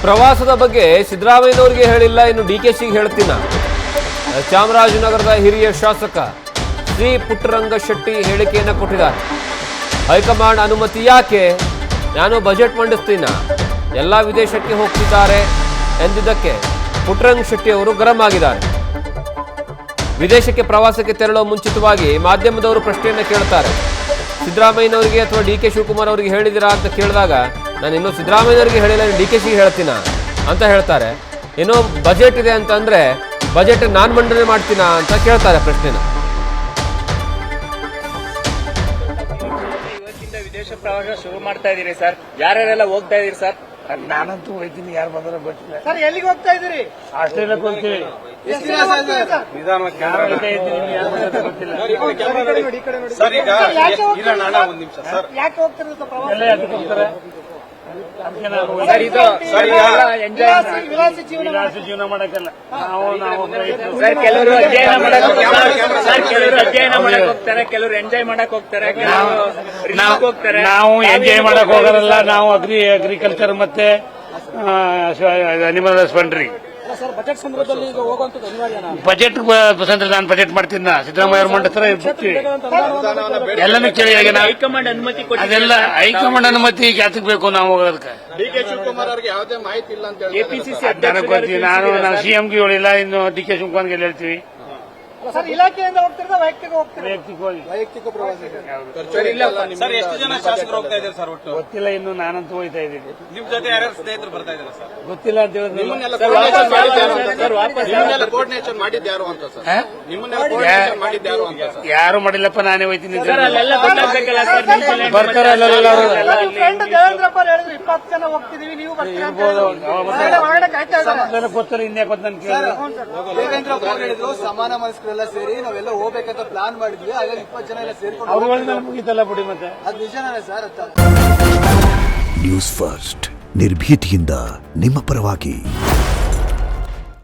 ಪ್ರವಾಸದ ಬಗ್ಗೆ ಸಿದ್ದರಾಮಯ್ಯನವರಿಗೆ ಹೇಳಿಲ್ಲ, ಇನ್ನು ಡಿಕೆಶಿಗೆ ಹೇಳ್ತೀನ. ಚಾಮರಾಜನಗರದ ಹಿರಿಯ ಶಾಸಕ ಶ್ರೀ ಪುಟ್ಟರಂಗ ಶೆಟ್ಟಿ ಹೇಳಿಕೆಯನ್ನು ಕೊಟ್ಟಿದ್ದಾರೆ. ಹೈಕಮಾಂಡ್ ಅನುಮತಿ ಯಾಕೆ? ನಾನು ಬಜೆಟ್ ಮಂಡಿಸ್ತೀನ, ಎಲ್ಲ ವಿದೇಶಕ್ಕೆ ಹೋಗ್ತಿದ್ದಾರೆ ಎಂದಿದ್ದಕ್ಕೆ ಪುಟ್ಟರಂಗ ಶೆಟ್ಟಿ ಅವರು ಗರಂ ಆಗಿದ್ದಾರೆ. ವಿದೇಶಕ್ಕೆ ಪ್ರವಾಸಕ್ಕೆ ತೆರಳುವ ಮುಂಚಿತವಾಗಿ ಮಾಧ್ಯಮದವರು ಪ್ರಶ್ನೆಯನ್ನು ಕೇಳ್ತಾರೆ. ಸಿದ್ದರಾಮಯ್ಯನವರಿಗೆ ಅಥವಾ ಡಿ ಕೆ ಶಿವಕುಮಾರ್ ಅವರಿಗೆ ಹೇಳಿದಿರಾ ಅಂತ ಕೇಳಿದಾಗ, ನಾನು ಇನ್ನೂ ಸಿದ್ದರಾಮಯ್ಯನವರಿಗೆ ಹೇಳಿಲ್ಲ, ಡಿ ಕೆ ಶಿಗೆ ಹೇಳ್ತೀನ ಅಂತ ಹೇಳ್ತಾರೆ. ಏನೋ ಬಜೆಟ್ ಇದೆ ಅಂತಂದ್ರೆ ಬಜೆಟ್ ನಾನು ಮಂಡನೆ ಮಾಡ್ತೀನ ಅಂತ ಕೇಳ್ತಾರೆ ಪ್ರಶ್ನೆನ. ಇವತ್ತಿಂದ ವಿದೇಶ ಪ್ರವಾಸ ಶುರು ಮಾಡ್ತಾ ಇದೀರಿ ಸರ್, ಯಾರ್ಯಾರೆಲ್ಲ ಹೋಗ್ತಾ ಇದೀರಿ ಸರ್? ನಾನಂತೂ ಹೋಗ್ತೀನಿ, ಯಾರು ಬಂದ್ರೆ ಗೊತ್ತಿಲ್ಲ. ಸರ್ ಎಲ್ಲಿಗೆ ಹೋಗ್ತಾ ಇದೀರಿ? ಆಸ್ಟ್ರೇಲಿಯಾಕ್ಕೆ ಹೋಗ್ತೀವಿ. ಯಾಕೆ ಹೋಗ್ತಾರೆ ಎಲ್ಲ ಯಾಕೆ ಹೋಗ್ತಾರೆ? ವಿಲಾಸಿ ಜೀವನ ವಿಲಾಸಿ ಜೀವನ ಮಾಡಕ್ಕಲ್ಲ. ನಾವು ಸರ್ ಕೆಲವರು ಅಧ್ಯಯನ ಮಾಡಕ್ ಸರ್ ಕೆಲವರು ಅಧ್ಯಯನ ಮಾಡಕ್ ಹೋಗ್ತಾರೆ, ಕೆಲವರು ಎಂಜಾಯ್ ಮಾಡಕ್ ಹೋಗ್ತಾರೆ, ಕೆಲವರು ಹೋಗ್ತಾರೆ. ನಾವು ಎಂಜಾಯ್ ಮಾಡಕ್ ಹೋಗಲ್ಲ. ನಾವು ಅಗ್ರಿಕಲ್ಚರ್ ಮತ್ತೆ ಅನಿಮಲ್ ಹಸ್ಬೆಂಡ್ರಿ. ಬಜೆಟ್ ಸಂದರ್ಭದಲ್ಲಿ ಹೋಗುವಂತದ್ದು ಅನಿವಾರ್ಯನಾ? ಬಜೆಟ್ ಸಂದ್ರೆ ನಾನು ಬಜೆಟ್ ಮಾಡ್ತೀನಿ. ಸಿದ್ದರಾಮಯ್ಯ ಅವ್ರು ಮಂಡಿಸ್ತಾರೆ, ಎಲ್ಲನೂ ಕೇಳಿ. ಹೈಕಮಾಂಡ್ ಅನುಮತಿ ಅದೆಲ್ಲ ಹೈಕಮಾಂಡ್ ಅನುಮತಿ ಯಾತಕ್ ಬೇಕು ನಾವು ಹೋಗೋದಕ್ಕೆ? ಡಿ ಕೆ ಶಿವಕುಮಾರ್ ಅವರಿಗೆ ಯಾವುದೇ ಮಾಹಿತಿ ಇಲ್ಲ ಅಂತ ಹೇಳಿ ಕೆಪಿಸಿಸಿ ನನಗೆ ಗೊತ್ತೀನಿ. ನಾನು ಸಿಎಂಗೆ ಹೇಳಿಲ್ಲ, ಇನ್ನು ಡಿ ಕೆ ಶಿವಕುಮಾರ್ಗೆ ಹೇಳ್ತೀವಿ. ಸರ್ ಇಲಾಖೆಯಿಂದ ಹೋಗ್ತಿರೋದ ವೈಯಕ್ತಿಕ ಹೋಗ್ತಾರೆ? ವೈಯಕ್ತಿಕವಾಗಿ ವೈಯಕ್ತಿಕ ಪ್ರವಾಸ ಸರ್ ಎಷ್ಟು ಜನ ಶಾಸಕರು ಹೋಗ್ತಾ ಇದ್ದಾರೆ ಸರ್? ಒಟ್ಟು ಗೊತ್ತಿಲ್ಲ, ಇನ್ನು ನಾನಂತೂ ಹೋಗ್ತಾ ಇದ್ದೀನಿ. ನಿಮ್ ಜೊತೆ ಯಾರ್ಯಾರು ಸ್ನೇಹಿತರು ಬರ್ತಾ ಇದ್ದಾರೆ ಸರ್? ಗೊತ್ತಿಲ್ಲ ಅಂತ ಹೇಳಿದ್ರೆ ಕೋರ್ಡಿನೇಷನ್ ಮಾಡಿದ್ಯಾರು ಅಂತ ಸರ್? ನಿಮ್ಮನ್ನೆಲ್ಲ ಕೋರ್ಡಿನೇಷನ್ ಮಾಡಿದ್ಯಾರು ಅಂತ ಸರ್? ಯಾರು ಮಾಡಿಲ್ಲಪ್ಪ, ನಾನೇ ಹೋಗ್ತೀನಿ. ಅಲ್ಲೆಲ್ಲ ಗೊತ್ತಾಗ್ಬೇಕಲ್ಲ ಸರ್, ಬರ್ತಾರೆ ಅಲ್ಲೆಲ್ಲ. ದೇವೇಂದ್ರಪ್ಪ ಹೇಳಿದ್ರು 20 ಜನ ಹೋಗ್ತಿದೀವಿ, ನೀವು ಗೊತ್ತಿಲ್ಲ, ಇನ್ಯಾಕೆ ಗೊತ್ತ ನಾನು ಕೇಳಿದ್ರೆ. ದೇವೇಂದ್ರಪ್ಪ ಹೇಳಿದ್ರು ಸಮಾನ ಮನಸ್ಕರೆಲ್ಲ ಸೇರಿ ನಾವೆಲ್ಲ ಹೋಗ್ಬೇಕಂತ ಪ್ಲಾನ್ ಮಾಡಿದ್ವಿ, ಹಾಗಾಗಿ 20 ಜನ ಎಲ್ಲ ಸೇರ್ಕೊಂಡು ಅವ್ರು ಹೇಳಿದ್ರೆ ಮುಗಿತಲ್ಲ ಬಿಡಿ. ಮತ್ತೆ ಅದು ನಿಜನೇ ಸರ್ ಅಂತ. ನ್ಯೂಸ್ ಫಸ್ಟ್ ನಿರ್ಭೀತಿಯಿಂದ ನಿಮ್ಮ ಪರವಾಗಿ.